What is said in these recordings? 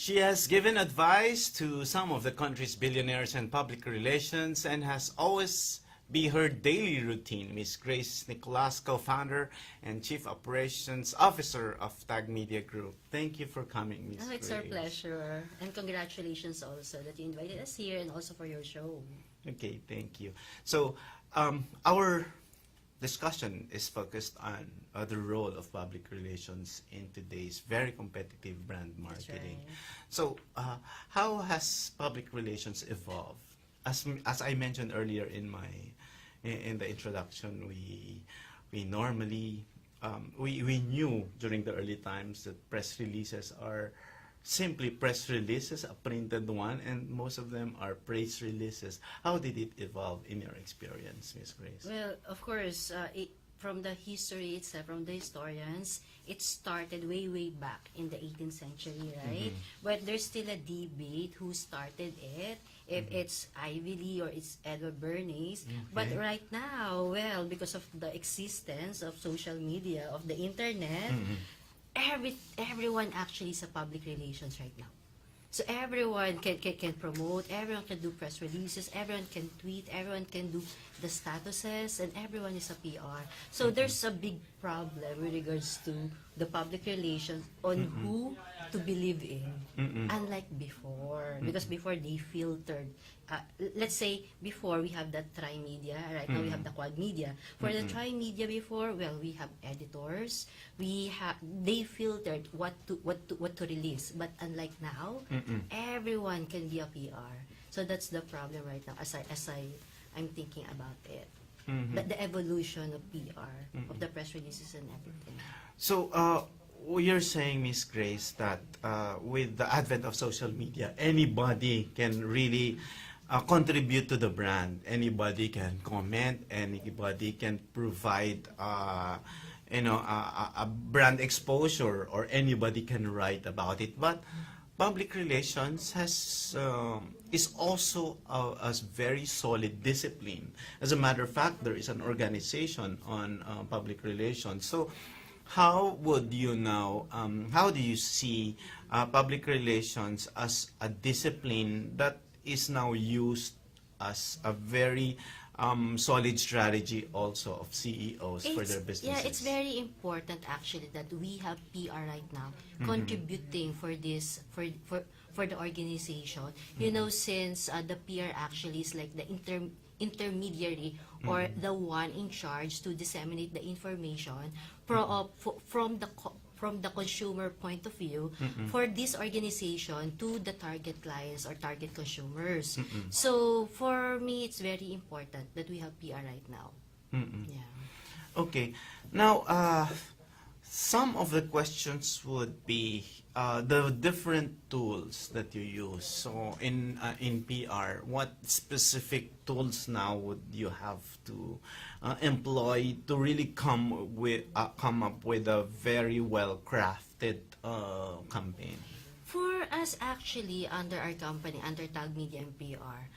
She has given advice to some of the country's billionaires and public relations and has always be her daily routine. Miss Grace Nicolas, co-founder and Chief Operations Officer of Tag Media Group. Thank you for coming, Miss Oh, it's Grace. our pleasure. And congratulations also that you invited us here and also for your show. Okay, thank you. So, our discussion is focused on the role of public relations in today's very competitive brand marketing. right. So, how has public relations evolved? As I mentioned earlier in the introduction, we normally we knew during the early times that press releases are simply press releases, a printed one, and most of them are press releases. How did it evolve in your experience, Miss Grace? Well, of course, from the history itself, from the historians, it started way, way back in the 18th century, right? But there's still a debate who started it, if it's Ivy Lee or it's Edward Bernays. But right now, well, because of the existence of social media, of the internet, everyone actually is a public relations right now. So everyone can promote, everyone can do press releases, everyone can tweet, everyone can do the statuses, and everyone is a PR. So there's a big problem with regards to the public relations on who to believe in, unlike before. Because before they filtered. Let's say before we have the tri-media, right now we have the quad media. For the tri-media before, well, we have editors, they filtered what to release. But unlike now, everyone can be a PR. So that's the problem right now I'm thinking about it. The evolution of PR, of the press releases and everything. So, you're saying, Miss Grace, that with the advent of social media, anybody can really contribute to the brand. Anybody can comment. Anybody can provide, a brand exposure, or anybody can write about it. But public relations is also a very solid discipline. As a matter of fact, there is an organization on public relations. So, how would you now? How do you see public relations as a discipline that is now used as a very solid strategy also of CEOs for their businesses? Yeah, it's very important actually that we have PR right now contributing for this for the organization. You know, since the PR actually is like the intermediary or the one in charge to disseminate the information from the consumer point of view for this organization to the target clients or target consumers. So for me, it's very important that we have PR right now. Yeah. Okay. Now, some of the questions would be the different tools that you use. So in PR, what specific tools now would you have to employ to really come up with a very well crafted campaign? For us, actually, under our company, under Tag Media and PR,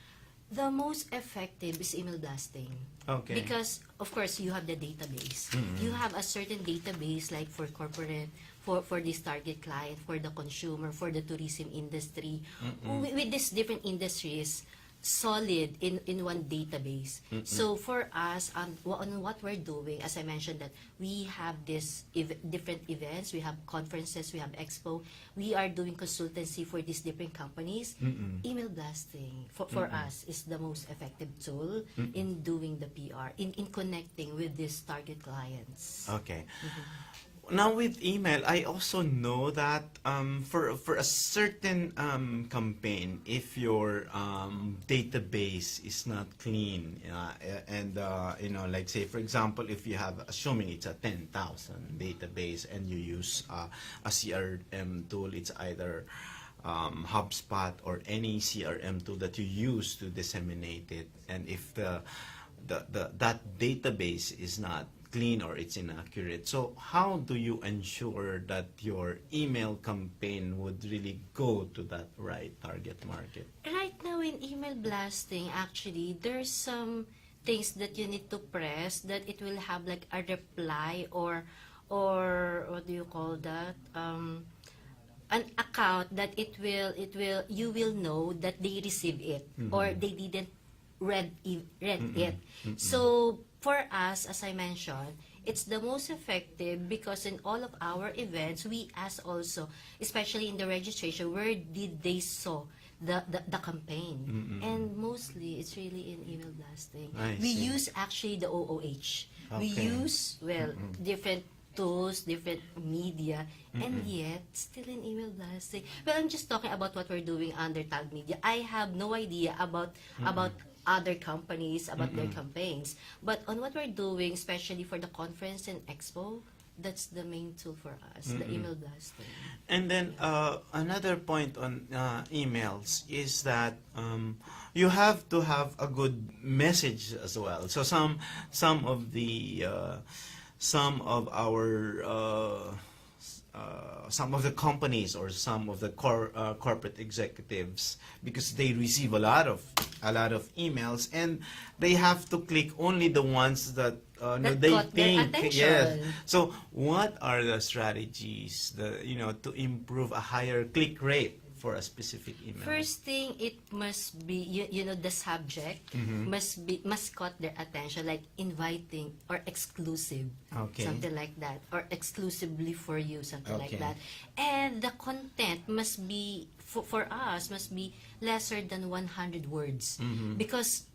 the most effective is email blasting. Okay. Because, of course, you have the database. You have a certain database like for corporate, for this target client, for the consumer, for the tourism industry. With these different industries, solid in one database. So for us, on what we're doing, as I mentioned, that we have this different events, we have conferences, we have expo, we are doing consultancy for these different companies. Email blasting for us is the most effective tool in doing the PR, in connecting with these target clients. Okay. Now with email, I also know that for a certain campaign, if your database is not clean, and like say for example, if you have, assuming it's a 10,000 database and you use a CRM tool, it's either HubSpot or any CRM tool that you use to disseminate it, and if that database is not clean or it's inaccurate. So how do you ensure that your email campaign would really go to that right target market? Right now in email blasting, actually, there's some things that you need to press that it will have like a reply or what do you call that? an account that it will you will know that they received it or they didn't read it. So for us, as I mentioned, it's the most effective because in all of our events we ask also, especially in the registration, where did they saw the campaign. And mostly it's really in email blasting. I We see. use actually the OOH. We Okay. use, well, different tools, different media, and yet still in email blasting. Well, I'm just talking about what we're doing under Tag Media. I have no idea about other companies, about their campaigns. But on what we're doing, especially for the conference and expo, that's the main tool for us, the email blasting. And then another point on emails is that you have to have a good message as well. So some of the some of our some of the companies or some of the corporate executives, because they receive a lot of emails, and they have to click only the ones that That they caught their think, yes. attention. So what are the strategies to improve a higher click rate for a specific email? First thing, it must be the subject must caught their attention, like inviting or exclusive, Okay. something like that, or exclusively for you, something like Okay. that. And the content must be for us must be lesser than 100 words because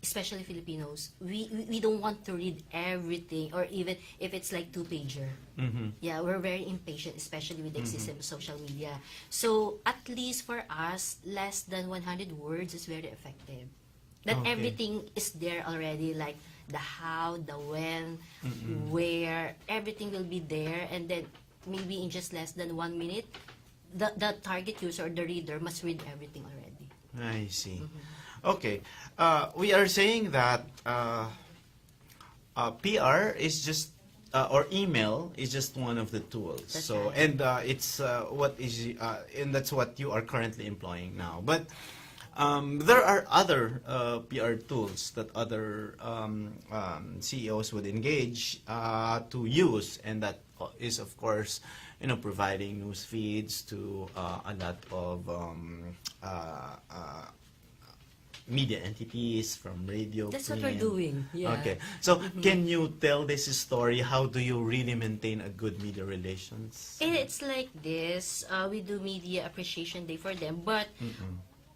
especially Filipinos, we don't want to read everything, or even if it's like 2-pager. Yeah, we're very impatient, especially with the existence of social media. So at least for us, less than 100 words is very effective. That Okay. everything is there already, like the how, the when, where, everything will be there, and then maybe in just less than 1 minute, the target user or the reader must read everything already. I see. Okay. We are saying that PR is just or email is just one of the tools. That's So right. and it's and that's what you are currently employing now. But there are other PR tools that other CEOs would engage to use, and that is, of course, providing news feeds to a lot of media entities, from radio. That's what we're print. doing. Yeah. Okay. So can you tell this story? How do you really maintain a good media relations? It's like this. We do media appreciation day for them, but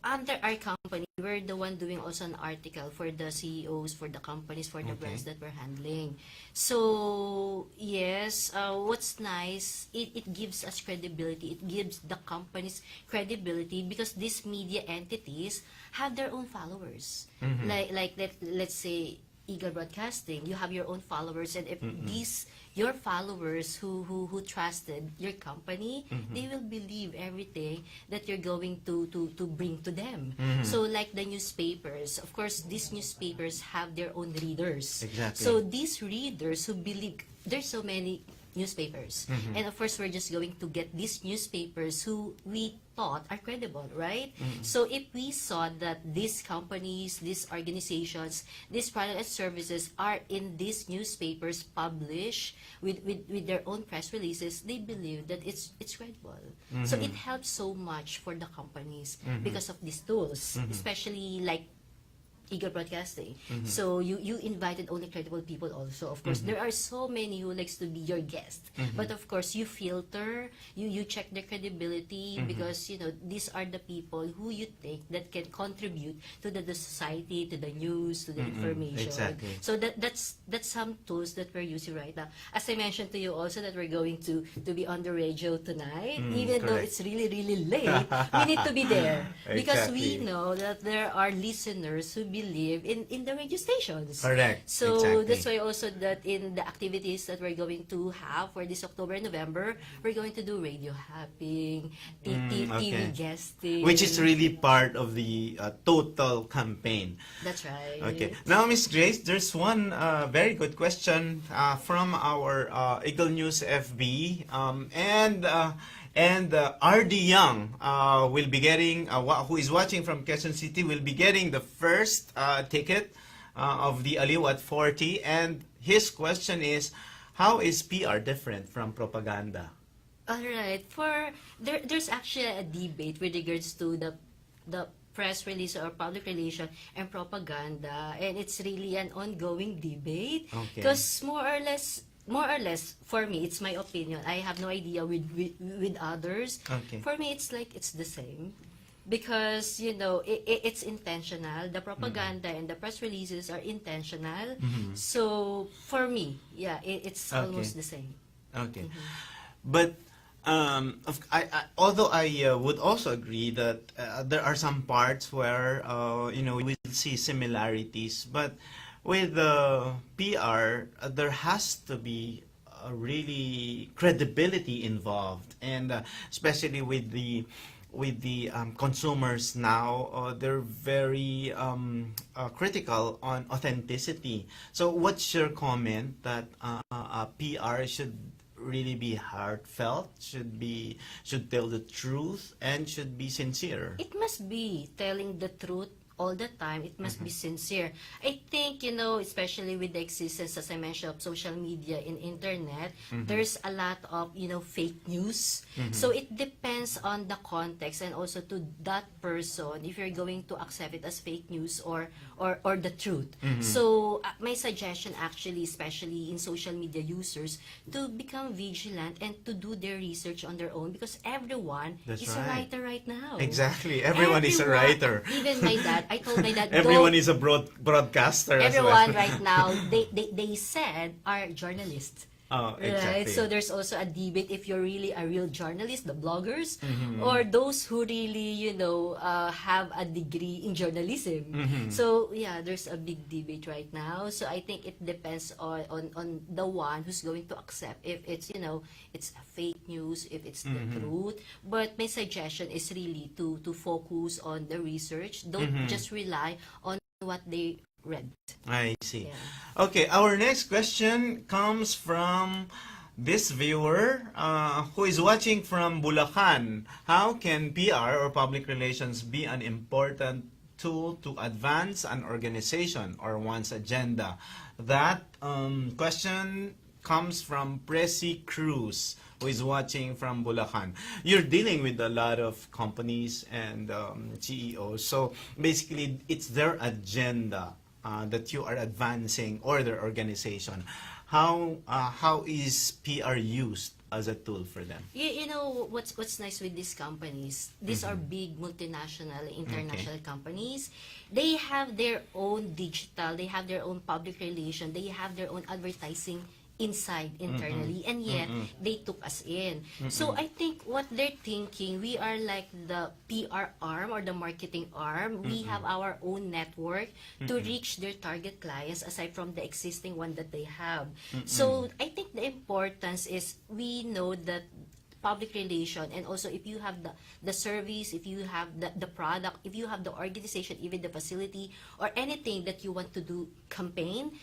under our company, we're the one doing also an article for the CEOs, for the companies, for the Okay. brands that we're handling. So yes, what's nice, it gives us credibility. It gives the companies credibility because these media entities have their own followers. Like let's say Eagle Broadcasting, you have your own followers, and if these your followers who trusted your company, they will believe everything that you're going to bring to them. So like the newspapers, of course, these newspapers have their own readers. Exactly. So these readers who believe, there's so many newspapers, and of course we're just going to get these newspapers who we thought are credible, right? So if we saw that these companies, these organizations, these products and services are in these newspapers published with their own press releases, they believe that it's credible. So it helps so much for the companies because of these tools, especially like Eagle Broadcasting. So you invited only credible people also. Of course, there are so many who likes to be your guest. But of course, you filter, you check their credibility because, these are the people who you think that can contribute to the society, to the news, to the information. Exactly. So that's some tools that we're using right now. As I mentioned to you also that we're going to be on the radio tonight, even though correct. it's really, really late, we need to be there. Because we Exactly. know that there are listeners who believe in the radio stations. Correct. So Exactly. that's why also that in the activities that we're going to have for this October and November, we're going to do radio hopping, TV okay. guesting. Which is really part of the total campaign. That's right. Okay. Now, Miss Grace, there's one very good question from our Eagle News FB, and RD Young will be getting, who is watching from Quezon City, will be getting the first ticket of the Aliw at 40. And his question is, how is PR different from propaganda? All right. There's actually a debate with regards to the press release or public relation and propaganda, and it's really an ongoing debate. Okay. Because more or less, for me, it's my opinion. I have no idea with others. Okay. For me, it's like it's the same. Because, it's intentional. The propaganda and the press releases are intentional. So, for me, yeah, it's Okay. almost the same. Okay. But although I would also agree that there are some parts where we'll see similarities, but with PR, there has to be really credibility involved, and especially with the consumers now, they're very critical on authenticity. So, what's your comment that PR should really be heartfelt, should tell the truth, and should be sincere? It must be telling the truth all the time. It must be sincere. I think, especially with the existence, as I mentioned, of social media and internet, there's a lot of, fake news. So it depends on the context and also to that person if you're going to accept it as fake news or the truth. So my suggestion actually, especially in social media users, to become vigilant and to do their research on their own, because everyone That's is a right. writer right now. Exactly. Everyone is a writer. Even my dad, I told my dad, Everyone "Don't-" is a broadcaster as everyone well. right now, they said are journalists. Oh, Right. exactly. So there's also a debate if you're really a real journalist, the bloggers, or those who really, have a degree in journalism. So yeah, there's a big debate right now. So I think it depends on the one who's going to accept if it's, it's a fake news, if it's the truth. But my suggestion is really to focus on the research. Don't just rely on what they read. I see. Yeah. Okay, our next question comes from this viewer who is watching from Bulacan. How can PR or public relations be an important tool to advance an organization or one's agenda? That question comes from Presi Cruz, who is watching from Bulacan. You're dealing with a lot of companies and CEOs, so basically it's their agenda that you are advancing, or their organization. How is PR used as a tool for them? You know what's nice with these companies? These are big multinational, international companies. They have their own digital, they have their own public relation, they have their own advertising inside internally, and yet they took us in. So I think what they're thinking, we are like the PR arm or the marketing arm. We have our own network to reach their target clients aside from the existing one that they have. So I think the importance is we know that public relation, and also if you have the service, if you have the product, if you have the organization, even the facility or anything that you want to do campaign,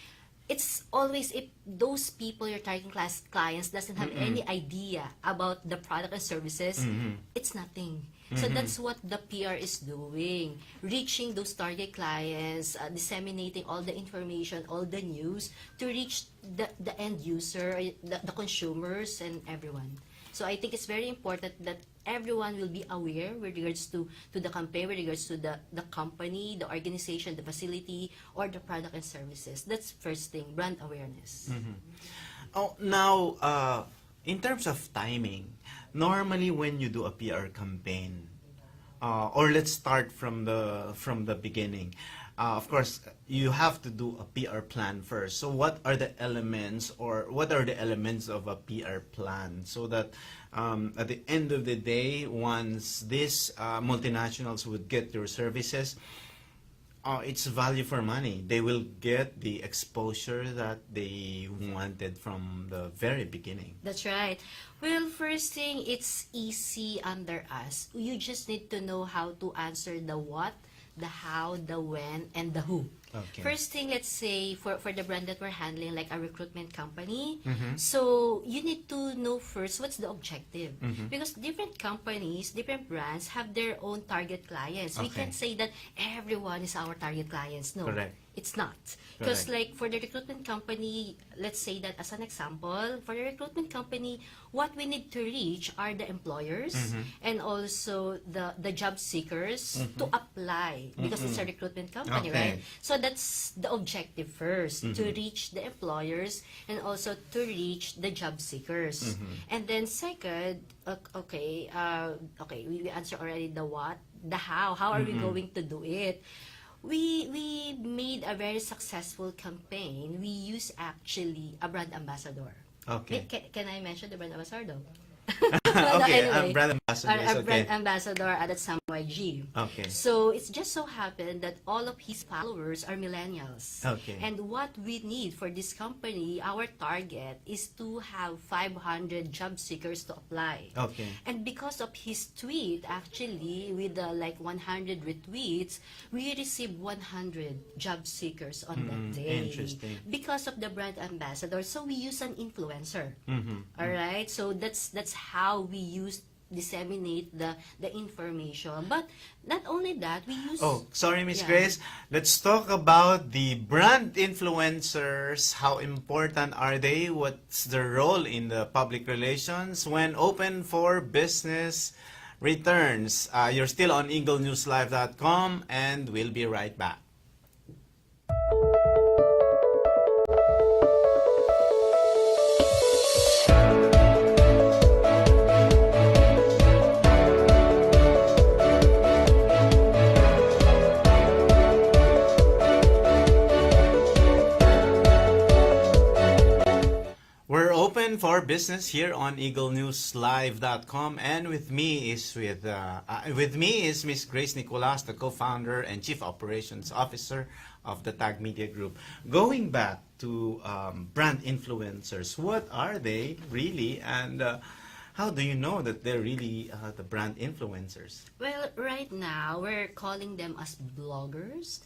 it's always if those people, your target clients, doesn't have any idea about the product and services, it's nothing. So that's what the PR is doing, reaching those target clients, disseminating all the information, all the news to reach the end user, the consumers, and everyone. So I think it's very important that everyone will be aware with regards to the campaign, with regards to the company, the organization, the facility, or the product and services. That's first thing, brand awareness. Oh, now, in terms of timing, normally when you do a PR campaign, or let's start from the beginning. Of course, you have to do a PR plan first. So what are the elements, or what are the elements of a PR plan, so that at the end of the day, once these multinationals would get your services, it's value for money. They will get the exposure that they wanted from the very beginning. That's right. Well, first thing, it's easy under us. You just need to know how to answer the what, the how, the when, and the who. Okay. First thing, let's say, for the brand that we're handling, like a recruitment company, so you need to know first what's the objective. Because different companies, different brands have their own target clients. We Okay. can't say that everyone is our target clients. No. Correct. it's not. Because Correct. like for the recruitment company, let's say that as an example, for the recruitment company, what we need to reach are the employers and also the job seekers to apply because it's a recruitment company, Okay. right? So that's the objective first, to reach the employers and also to reach the job seekers. And then second, okay, we answer already the what, the how are we going to do it? We made a very successful campaign. We use actually a brand ambassador. Okay. Can I mention the brand ambassador? Okay, Anyway, brand ambassadors. a brand Okay. ambassador at Sam YG. Okay. So it's just so happened that all of his followers are millennials. Okay. And what we need for this company, our target is to have 500 job seekers to apply. Okay. And because of his tweet, actually, with like 100 retweets, we received 100 job seekers on that day. Interesting. Because of the brand ambassador. So we use an influencer. Mm-hmm. All right? So that's how we disseminate the information. But not only that, we use... Oh, sorry, Miss Yeah. Grace. Let's talk about the brand influencers. How important are they? What's their role in the public relations when open for business returns? You're still on eaglenewslive.com, and we'll be right back. We're open for business here on eaglenewslive.com, and with me is Miss Grace Nicolas, the co-founder and chief operations officer of the Tag Media Group. Going back to brand influencers, what are they really, and how do you know that they're really the brand influencers? Well, right now, we're calling them as bloggers,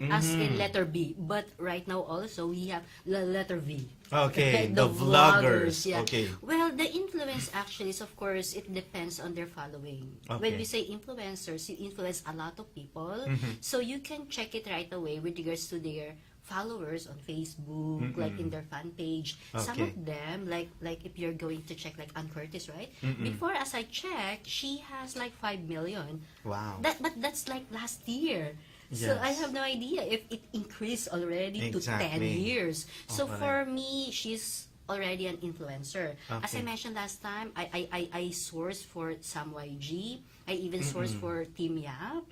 as in letter B. But right now also, we have the letter V. Okay, The the vloggers. Yeah. Okay. Well, the influence actually is, of course, it depends on their following. When Okay. we say influencers, you influence a lot of people. So you can check it right away with regards to their followers on Facebook, like in their fan page. Some Okay. of them, like if you're going to check like Ann Curtis, right? Before, as I checked, she has like 5 million. Wow. But that's like last year. So I Yes. have no idea if it increased already to 10 Exactly. years. So correct. for me, she's already an influencer. As I Okay. mentioned last time, I sourced for Sam YG. I even sourced for Team Yap.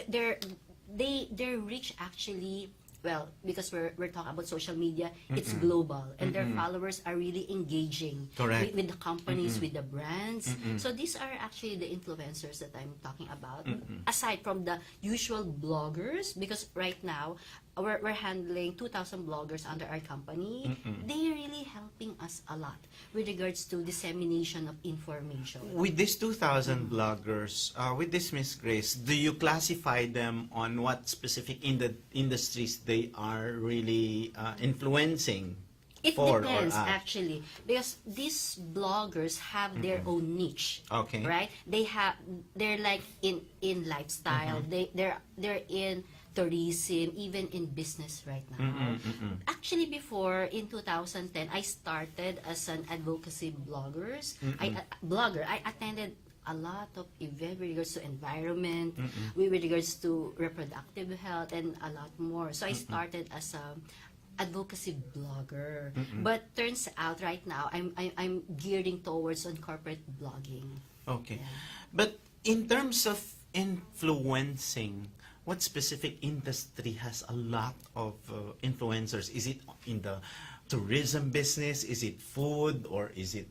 Their reach actually, well, because we're talking about social media, it's global, and their followers are really engaging Correct. with the companies, with the brands. So these are actually the influencers that I'm talking about. Aside from the usual bloggers, because right now we're handling 2,000 bloggers under our company. They're really helping us a lot with regards to dissemination of information. With these 2,000 bloggers, with this Miss Grace, do you classify them on what specific industries they are really influencing? It for or depends at? actually, because these bloggers have their own niche. Okay. Right? They're like in lifestyle. They're in tourism, even in business right now. Actually, before in 2010, I started as an advocacy blogger. I attended a lot of events with regards to environment, with regards to reproductive health, and a lot more. So I started as a advocacy blogger. But turns out right now I'm gearing towards on corporate blogging. Okay. Yeah. But in terms of influencing, what specific industry has a lot of influencers? Is it in the tourism business? Is it food? Or is it...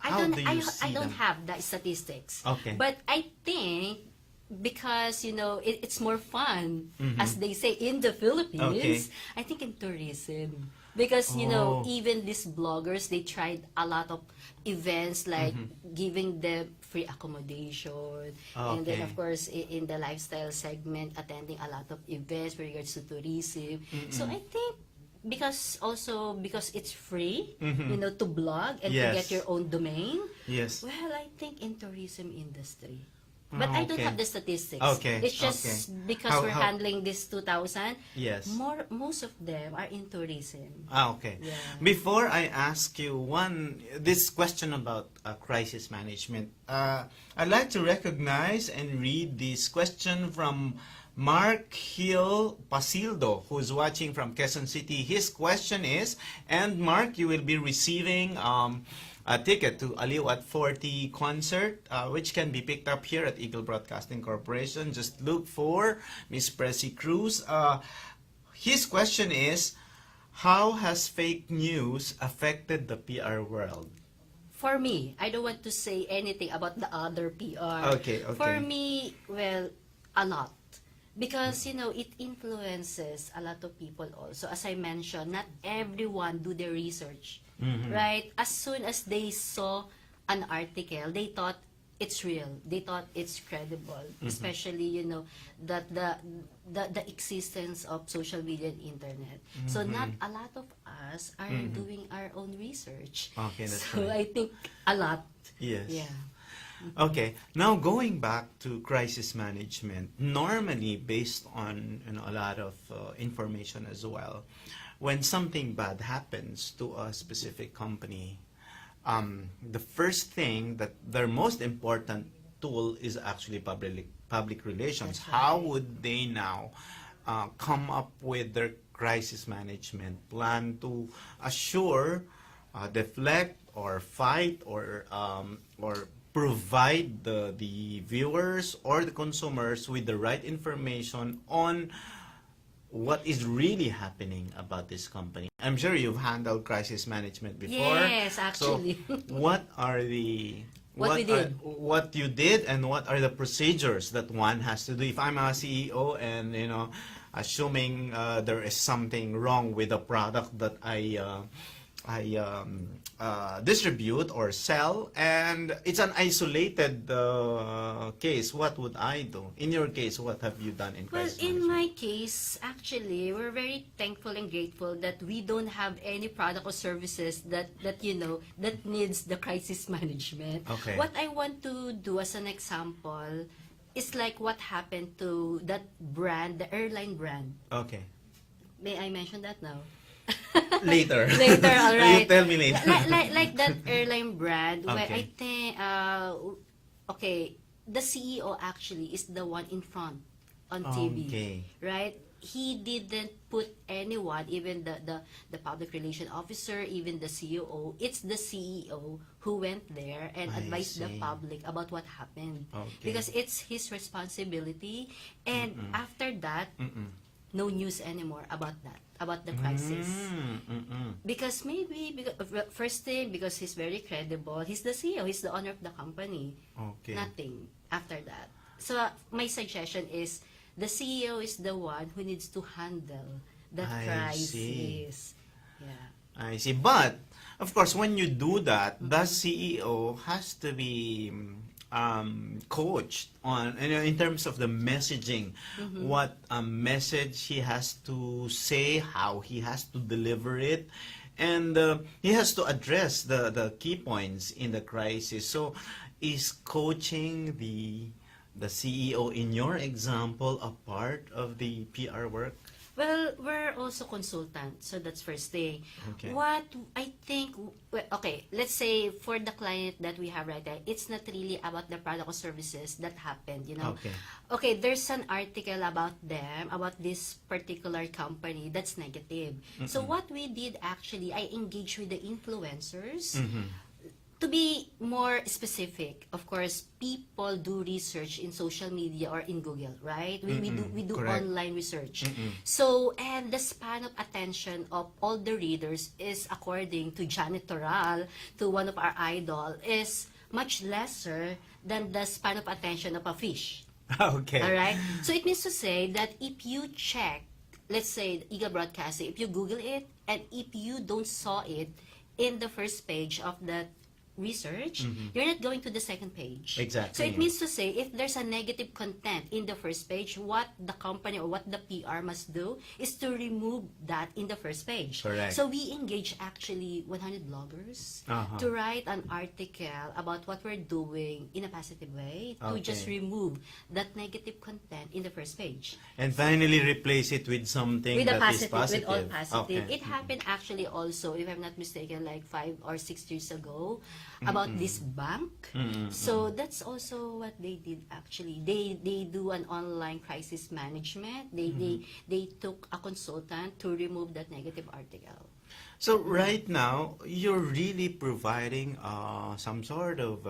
how do you see I don't them? have the statistics. Okay. But I think because it's more fun, as they say in the Philippines. Okay. I think in tourism, because Oh. even these bloggers, they tried a lot of events like giving them free accommodation, and then Okay. of course in the lifestyle segment, attending a lot of events with regards to tourism. So I think because it's free, to blog and to Yes. get your own domain. Yes. Well, I think in tourism industry. But I don't Okay. have the statistics. Okay, It's just okay. because How- we're how- handling this 2,000. Yes. Most of them are in tourism. Okay. Yeah. Before I ask you this question about crisis management, I'd like to recognize and read this question from Mark Hill Pasildo, who's watching from Quezon City. His question is, and Mark, you will be receiving a ticket to Aliw at 40 concert, which can be picked up here at Eagle Broadcasting Corporation. Just look for Miss Pressy Cruz. His question is, how has fake news affected the PR world? For me, I don't want to say anything about the other PR. Okay, okay. For me, well, a lot. Because, it influences a lot of people also. As I mentioned, not everyone do their research. Right? As soon as they saw an article, they thought it's real. They thought it's credible. Especially, that the existence of social media and internet. So not a lot of us are doing our own research. Okay, that's so right. I think a lot. Yes. Yeah. Okay. Now going back to crisis management, normally based on a lot of information as well, when something bad happens to a specific company, the first thing that their most important tool is actually public relations. That's right. How would they now come up with their crisis management plan to assure, deflect, or fight, or provide the viewers or the consumers with the right information on what is really happening about this company? I'm sure you've handled crisis management before. Yes, actually. So, what are the What we did. what you did, and what are the procedures that one has to do? If I'm a CEO and assuming there is something wrong with the product that I distribute or sell, and it's an isolated case, what would I do? In your case, what have you done in Well, crisis in management? my case, actually, we're very thankful and grateful that we don't have any product or services that needs the crisis management. Okay. What I want to do as an example is like what happened to that brand, the airline brand. Okay. May I mention that now? Later. Later, all right. You tell me later. Like that airline brand, where Okay. I think, okay, the CEO actually is the one in front on TV, Okay. right? He didn't put anyone, even the public relation officer, even the COO. It's the CEO who went there and I advised the see. public about what happened. Okay. Because it's his responsibility. And after that, no news anymore about that, about the crisis. Because first thing, because he's very credible, he's the CEO, he's the owner of the company. Okay. Nothing after that. So my suggestion is the CEO is the one who needs to handle the I crisis. see. Yeah. I see. But, of course, when you do that, the CEO has to be coached on, in terms of the messaging, what message he has to say, how he has to deliver it, and he has to address the key points in the crisis. So, is coaching the CEO, in your example, a part of the PR work? Well, we're also consultants, so that's first thing. Okay. What I think, okay, let's say for the client that we have right there, it's not really about the product or services that happened, Okay. Okay, there's an article about them, about this particular company that's negative. So what we did actually, I engaged with the influencers. To be more specific, of course, people do research in social media or in Google, right? We do Correct. online research. So, and the span of attention of all the readers is, according to Janet Toral, to one of our idol, is much lesser than the span of attention of a fish. Okay. All right? So it means to say that if you check, let's say, Eagle Broadcasting, if you Google it, and if you don't saw it in the first page of that research, you're not going to the second page. Exactly. So it means to say, if there's a negative content in the first page, what the company or what the PR must do is to remove that in the first page. Correct. So we engage actually 100 bloggers to write an article about what we're doing in a positive way to just remove that negative content in the first page. And finally replace it with something With a that is positive, positive. with all positive. Okay. It happened actually also, if I'm not mistaken, like 5 or 6 years ago, about this bank. So that's also what they did actually. They do an online crisis management. They took a consultant to remove that negative article. So right now, you're really providing some sort of,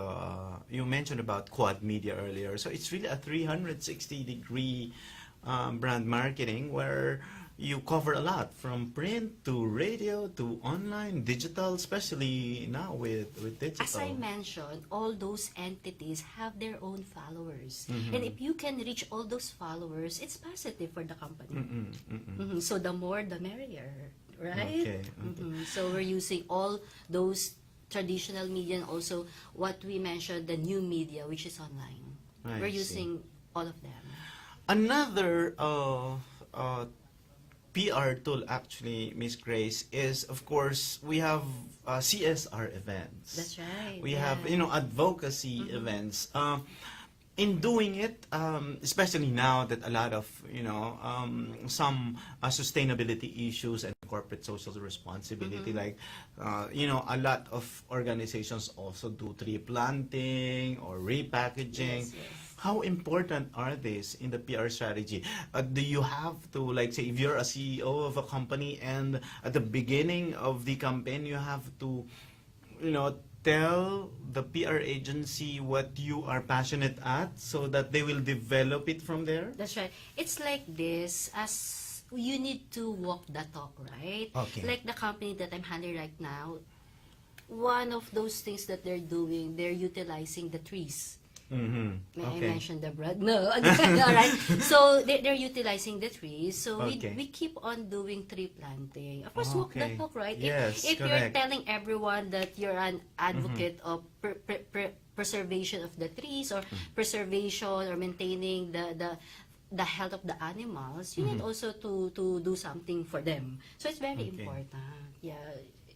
you mentioned about quad media earlier, so it's really a 360-degree brand marketing where you cover a lot, from print to radio to online, digital, especially now with digital. As I mentioned, all those entities have their own followers. And if you can reach all those followers, it's positive for the company. So the more, the merrier, right? Okay. So we're using all those traditional media and also what we mentioned, the new media, which is online. We're using all of them. Another PR tool, actually, Miss Grace, is, of course, we have CSR events. That's right. We have, advocacy events. In doing it, especially now that a lot of, some sustainability issues and corporate social responsibility, like, a lot of organizations also do tree planting or repackaging. Yes. How important are these in the PR strategy? Do you have to, like, say, if you're a CEO of a company and at the beginning of the campaign, you have to, tell the PR agency what you are passionate at so that they will develop it from there? That's right. It's like this, as you need to walk the talk, right? Okay. Like the company that I'm handling right now, one of those things that they're doing, they're utilizing the trees. May I mention the bread? No. All right. So they're utilizing the trees. So we keep on doing tree planting. Of course, walk the talk, right? Yes, if you're correct. telling everyone that you're an advocate of preservation of the trees or preservation or maintaining the health of the animals, you need also to do something for them. So it's very important. Yeah.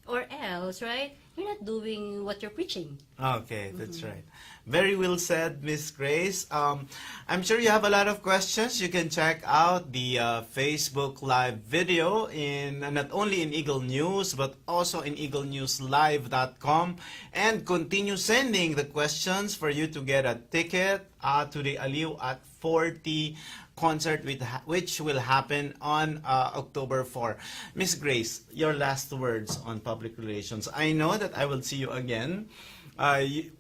Or else, right? You're not doing what you're preaching. Okay, that's right. Very well said, Miss Grace. I'm sure you have a lot of questions. You can check out the Facebook Live video in not only in Eagle News but also in eaglenewslive.com, and continue sending the questions for you to get a ticket to the Aliw at 40 concert which will happen on October 4. Miss Grace, your last words on public relations. I know that I will see you again. In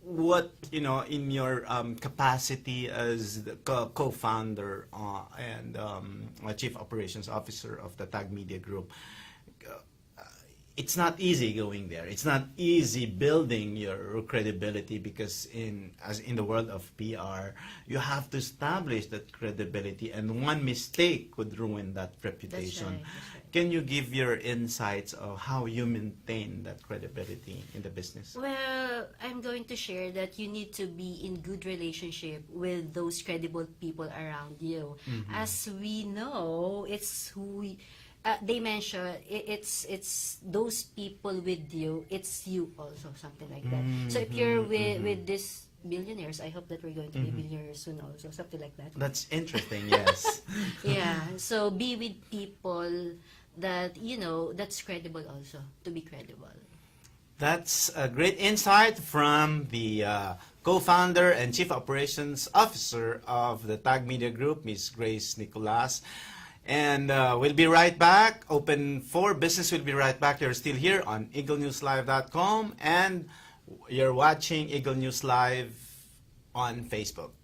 your capacity as the co-founder and Chief Operations Officer of the Tag Media Group, it's not easy going there. It's not easy building your credibility because in the world of PR, you have to establish that credibility, and one mistake could ruin that reputation. That's right. Can you give your insights of how you maintain that credibility in the business? Well, I'm going to share that you need to be in good relationship with those credible people around you. As we know, it's who we... they mention it's those people with you, it's you also, something like that. So if you're with these billionaires, I hope that we're going to be billionaires soon also, something like that. That's interesting, yes. Yeah, so be with people that, that's credible also, to be credible. That's a great insight from the co-founder and Chief Operations Officer of the Tag Media Group, Ms. Grace Nicolas. And we'll be right back. Open for Business will be right back. You're still here on eaglenewslive.com, and you're watching Eagle News Live on Facebook.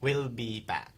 We'll be back.